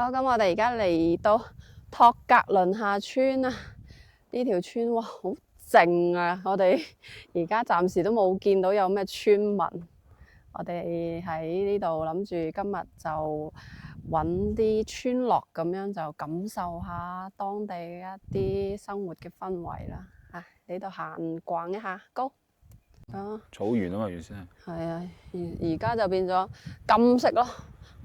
好，咁我哋而家嚟到托格倫下村啊！呢條村哇，好靜啊！我哋而家暫時都冇見到有咩村民。我哋喺呢度諗住今日就揾啲村落咁樣，就感受下當地一啲生活嘅氛圍啦。啊，呢度行逛一下，Go！啊，草原啊嘛，原先係。係啊，而家就變咗金色咯。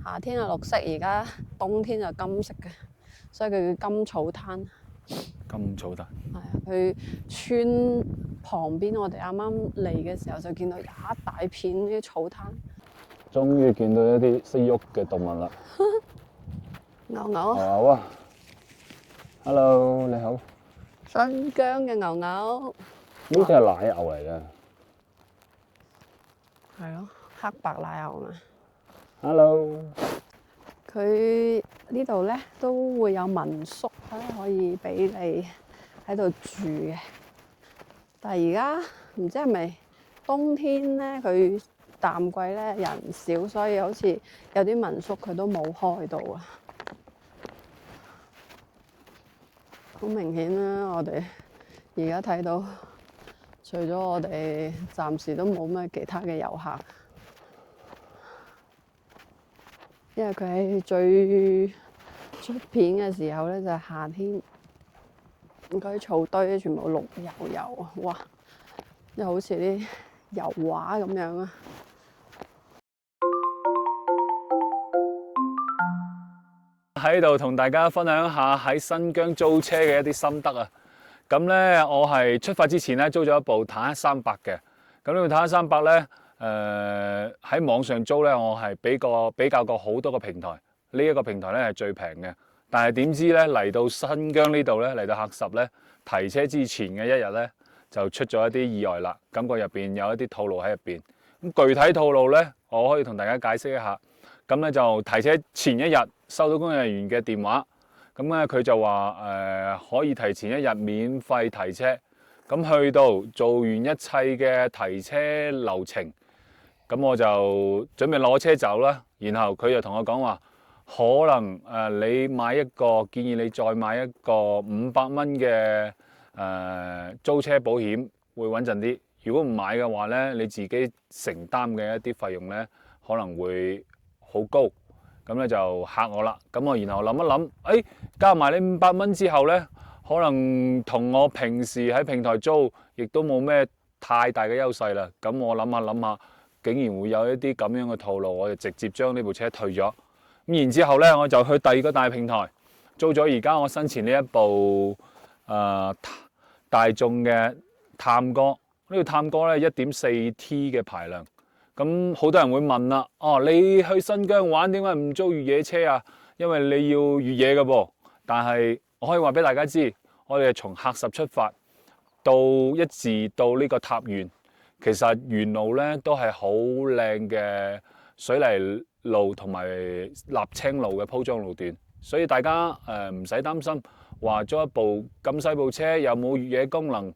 夏天係綠色，而家冬天就金色嘅，所以佢叫金草灘。金草灘。係啊，佢村旁邊，我哋啱啱嚟嘅時候就見到一大片啲草灘。終於見到一啲識喐嘅動物啦。牛牛。牛啊 ！Hello， 你好。新疆嘅牛牛。呢隻係奶牛嚟嘅。係咯，黑白奶牛嘛。Hello。佢呢度咧都會有民宿啦，可以俾你喺度住嘅。但係而家唔知係咪冬天咧，佢淡季咧人少，所以好似有啲民宿佢都冇開到啊。好明顯啦，我哋而家睇到，除咗我哋，暫時都冇咩其他嘅遊客。因為佢喺最出片嘅時候咧，就係夏天，嗰啲草堆全部綠油油，哇！又好似啲油畫咁樣啊！喺度同大家分享下喺新疆租車嘅一啲心得啊！咁咧，我係出發之前咧租咗一部坦克300嘅。咁呢部坦克300咧。喺網上租咧，我係比較過好多個平台，呢一個平台咧係最平嘅。但係點知咧嚟到新疆呢度咧，嚟到喀什咧提車之前嘅一日咧，就出咗一啲意外啦。感覺入邊有一啲套路喺入邊。咁具體套路咧，我可以同大家解釋一下。咁咧就提車前一日收到工作人員嘅電話，咁咧佢就話可以提前一日免費提車。咁去到做完一切嘅提車流程。咁我就準備攞車走啦，然後佢就同我講話，可能你買一個，建議你再買一個500蚊嘅租車保險會穩陣啲。如果唔買嘅話咧，你自己承擔嘅一啲費用咧可能會好高。咁咧就嚇我啦。咁我然後諗一諗，加埋你500蚊之後咧，可能同我平時喺平台租亦都冇咩太大嘅優勢啦。咁我諗下。竟然會有一啲咁樣嘅套路，我就直接將呢部車退咗。咁然之後咧，我就去第二個大平台租咗而家我身前呢一部大眾嘅探戈。呢個探戈咧 1.4T 嘅排量。咁好多人會問啦，你去新疆玩點解唔租越野車啊？因為你要越野嘅噃。但係我可以話俾大家知，我哋係從喀什出發，一直到呢個塔縣。其實沿路咧都係好靚嘅水泥路同埋瀝青路嘅鋪裝路段，所以大家唔使擔心話租一部咁細部車有冇越野功能。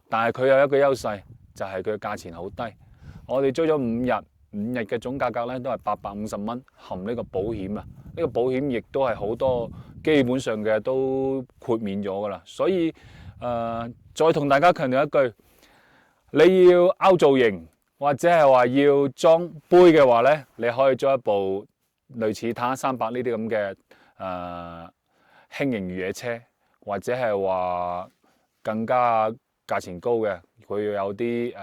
但係佢有一個優勢，就係佢嘅價錢好低。我哋租咗5日嘅總價格咧都係850蚊，含呢個保險啊。呢個保險亦都係好多基本上嘅都豁免咗噶啦。所以再同大家強調一句。你要凹造型或者係話要裝杯嘅話咧，你可以租一部類似坦克300呢啲咁嘅輕型越野車，或者係話更加價錢高嘅，佢有啲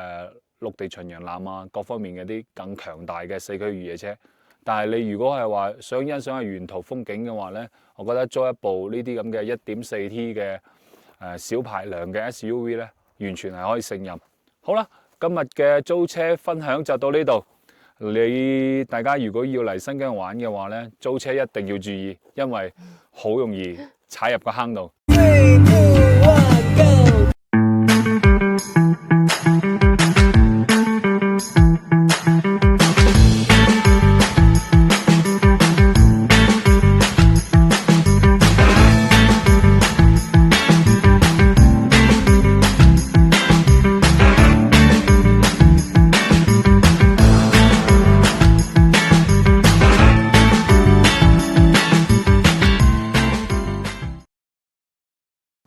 陸地巡洋艦啊，各方面嘅啲更強大嘅4驅越野車。但係你如果係話想欣賞下沿途風景嘅話咧，我覺得租一部呢啲咁嘅 1.4T 嘅小排量嘅 SUV 咧，完全係可以勝任。好啦，今日嘅租車分享就到呢度。大家如果要嚟新疆玩嘅話咧，租車一定要注意，因為好容易踩入個坑度。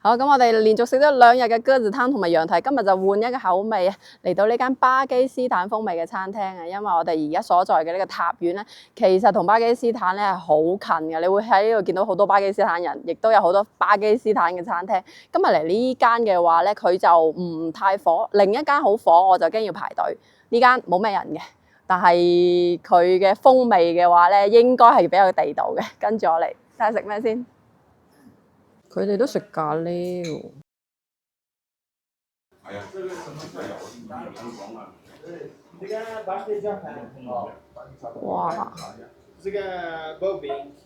好，咁我哋連續食咗2日嘅鴿子湯同埋羊蹄，今日就換一個口味，嚟到呢間巴基斯坦風味嘅餐廳啊！因為我哋而家所在嘅呢個塔院咧，其實同巴基斯坦咧係好近嘅，你會喺呢度見到好多巴基斯坦人，亦都有好多巴基斯坦嘅餐廳。今日嚟呢間嘅話咧，佢就唔太火，另一間好火，我就驚要排隊。呢間冇咩人嘅。但係佢嘅風味嘅話咧，應該係比較地道嘅。跟住我嚟睇下食咩先。佢哋都食咖喱喎。哇！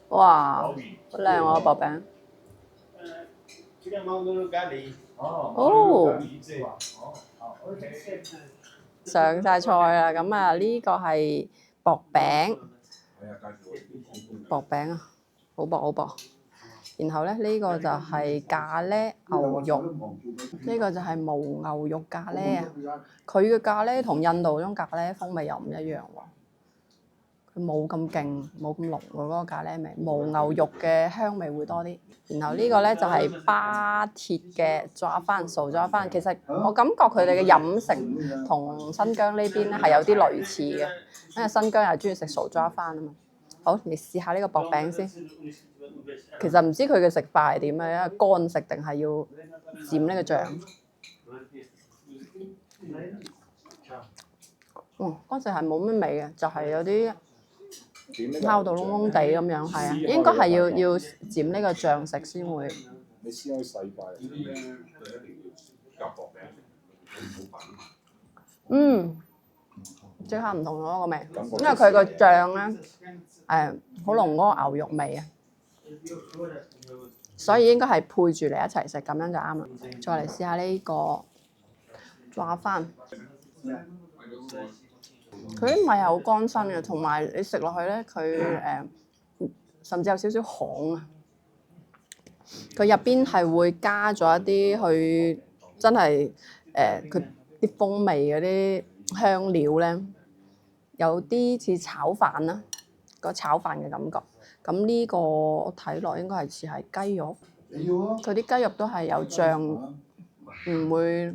哇！好靚喎薄餅。哦。上晒菜啦，咁啊呢個係薄餅，薄餅啊，好薄好薄。然後咧呢個就係咖喱牛肉，呢個就係牦牛肉咖喱啊。佢嘅咖喱同印度嗰種咖喱風味又唔一樣喎，佢冇咁勁，冇咁濃喎嗰個咖喱味，牦牛肉嘅香味會多啲。然後呢個咧就係巴鐵嘅抓飯，素抓飯。其實我感覺佢哋嘅飲食同新疆呢邊咧係有啲類似嘅，因為新疆又中意食素抓飯啊嘛。好，你試下呢個薄餅先。其實唔知佢嘅食法係點嘅，因為乾食定係要沾呢個醬。乾食係冇乜味嘅，就係有啲烤到燶燶地咁樣，係啊，應該係要沾呢個醬食先會。你試下細塊，即刻唔同咗個味，因為佢個醬咧好濃嗰個牛肉味啊，所以應該係配住嚟一齊食，咁樣就啱啦。再嚟試下呢個抓飯。佢啲米係好乾身嘅，同埋你食落去咧，佢甚至有少少旱啊。佢入邊係會加咗一啲去真係佢啲風味嗰啲香料咧，有啲似炒飯啦，個炒飯嘅感覺。咁呢個我睇落應該係似係雞肉，佢啲雞肉都係有醬，唔會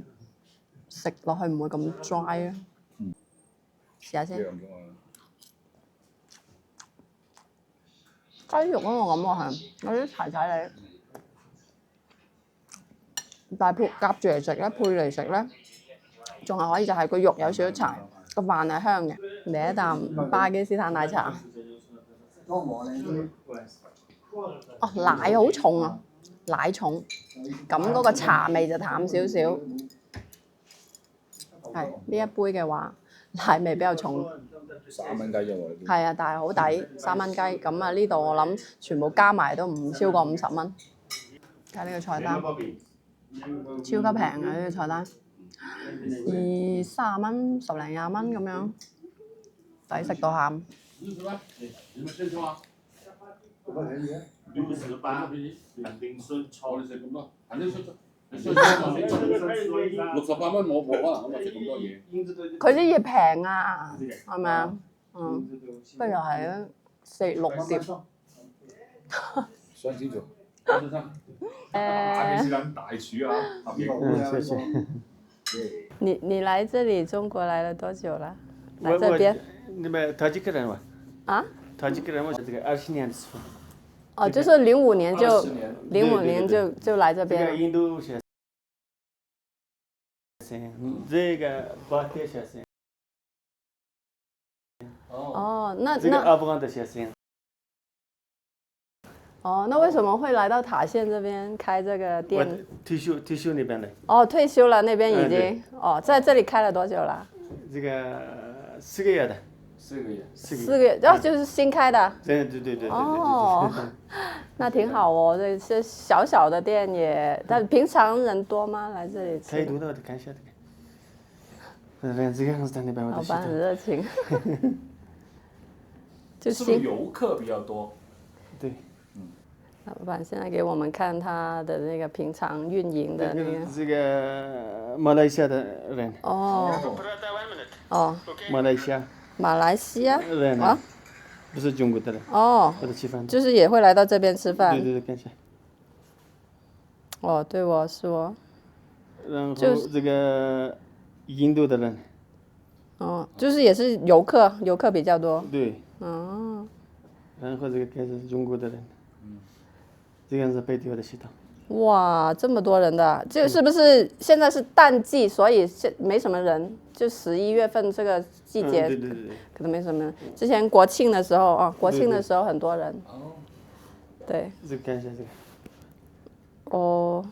食落去唔會咁 dry 啊。試下先。雞肉嗰個感覺係有啲柴柴地，但係夾住嚟食咧，配嚟食咧，仲係可以就係個肉有少少柴，個飯係香嘅。嚟一啖巴基斯坦奶茶。奶好重啊，奶重，咁嗰個茶味就淡少少。係呢一杯嘅話，奶味比較重。3蚊雞啫喎。係啊，但係好抵，3蚊雞。咁啊呢度我諗全部加埋都唔超過50蚊。睇下呢個菜單，超級平啊呢個菜單，30蚊、10零20蚊咁樣，抵食到喊。68蚊冇可能咁啊食咁多嘢。佢啲嘢平啊，係咪啊？不如係4、6碟。雙子座。巴基斯坦大廚啊，謝謝。你來這裡中國來了多久了？來這邊？你們塔吉克人嘛？啊？塔吉克人，我是這個20年的。哦，就是05年就來這邊。這個印度學生，這個巴鐵學生。哦，那這個阿富汗的學生。哦，那為什麼會來到塔縣這邊開這個店？退休那邊的。哦，退休了，那邊已經。哦，在這裡開了多久了？這個4個月的。4個月，就是新開的。對。哦，那挺好哦，這些小小的店也，但平常人多嗎？來這裡吃？太多了，看一下這個。老闆很熱情。是不是遊客比較多？對。老闆現在給我們看他的那個平常運營的那個。這個馬來西亞的人。哦。馬來西亞人啊，不是中國的人。哦。或者吃飯。就是也會來到這邊吃飯。對，看一下。哦，对哦，是哦。然后就是这个印度的人，哦，就是也是游客，游客比较多。对，哦，然后这个开始是中国的人，这个是北调的系统。哇，这么多人的，这是不是现在是淡季，所以没什么人？就11月份这个季节，对对对，可能没什么人。之前国庆的时候啊，国庆的时候很多人。对。这个看一下这个，哦，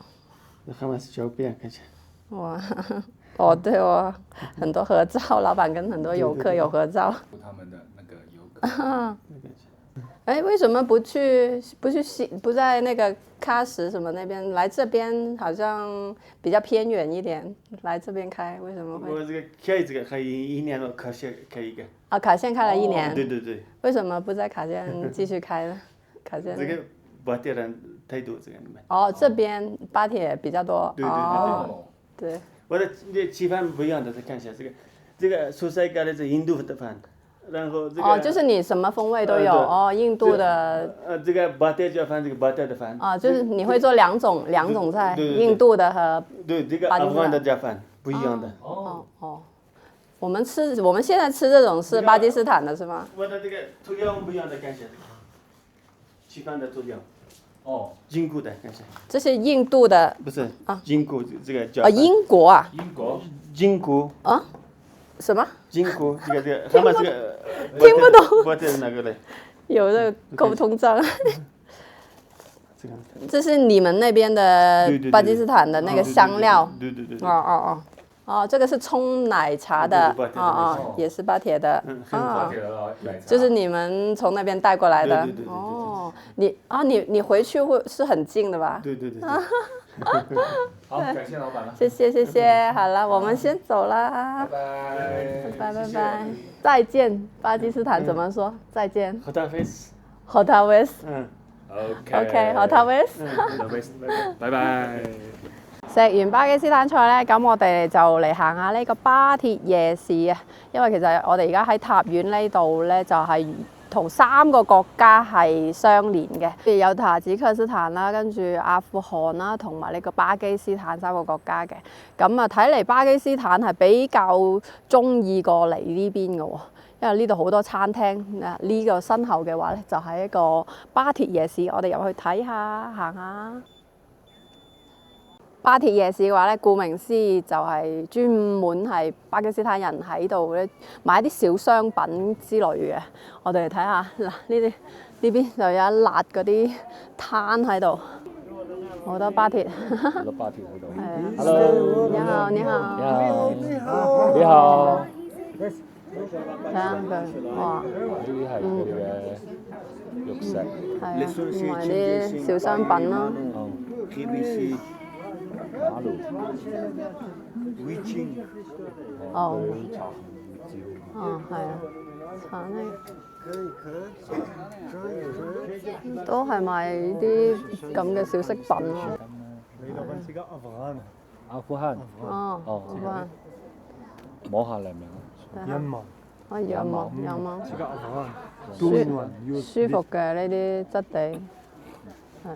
那还蛮是照片看一下。哇，哦对哦，很多合照，老板跟很多游客有合照。他们的那个游客。哎，为什么不在那个喀什什么那边，来这边好像比较偏远一点，来这边开，为什么会？我这个开这个还一年了，卡线开一个。啊，卡县开了1年。对对对。为什么不在卡县继续开呢？卡县。这个巴铁人太多，这个你们。哦，这边巴铁比较多。对对对哦，对。我的吃饭不一样的，再看一下这个蔬菜咖喱是印度的饭，然后这个。哦，就是你什么风味都有哦，印度的。这个巴铁叫饭，这个巴铁的饭。啊，就是你会做两种菜，印度的和。对，这个阿富汗的加饭不一样的。哦。我们现在吃这种是巴基斯坦的是吗？我的这个涂料不一样的，看一下这个。吃饭的涂料。哦。英国的，看一下。这是印度的。不是。啊。英国这个叫。啊，英国啊。英国。啊？什么？英国这个，他们这个。听不懂。巴铁那个嘞。有这个沟通障碍。这是你们那边的巴基斯坦的那个香料。对对对。哦，这个是冲奶茶的，也是巴铁的，就是你们从那边带过来的。哦，你回去是很近的吧？对对对。好，感谢老板了。谢谢，好了，我们先走了。拜拜。再见，巴基斯坦怎么说？再见。Hotafis。嗯。OK，Hotafis。拜拜。食完巴基斯坦菜呢，咁我哋就嚟行下呢個巴鐵夜市啊。因為其實我哋而家喺塔縣呢度呢，就係同3個國家係相連嘅，譬如有塔吉克斯坦啦，跟住阿富汗啦，同埋呢個巴基斯坦3個國家嘅。咁啊，睇嚟巴基斯坦係比較中意過嚟呢邊嘅喎。因為呢度好多餐廳，呢個身後嘅話呢，就係一個巴鐵夜市，我哋入去睇下，行下。巴鐵夜市嘅話咧，顧名思義就係專門係巴基斯坦人喺度咧買啲小商品之類嘅。我哋嚟睇下嗱，呢邊就有一辣嗰啲攤喺度，好多巴鐵。好多巴鐵喺度。係。Hello。你好，你好。你好。睇下佢，哇！呢啲係佢嘅玉石。係啊，同埋啲小商品啦。馬路。哦。哦，係啊，橙呢？都係賣啲咁嘅小飾品咯。阿富汗。哦，阿富汗。摸下靚唔靚？羊毛。啊，羊毛。舒服嘅呢啲質地，係。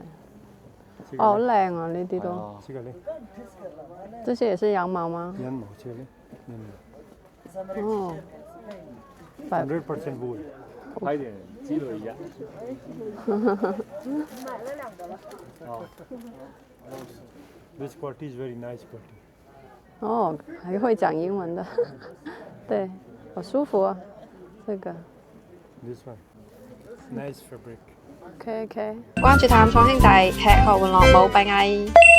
哦，好靚啊！呢啲都。這些也是羊毛嗎？羊毛這裡。哦。100% wool。快點記錄一下。買了2個了。哦。This quality is very nice quality。哦，還會講英文的，對，好舒服啊，這個。This one。Nice fabric。OK。關注探創兄弟，吃喝玩樂冇閉翳。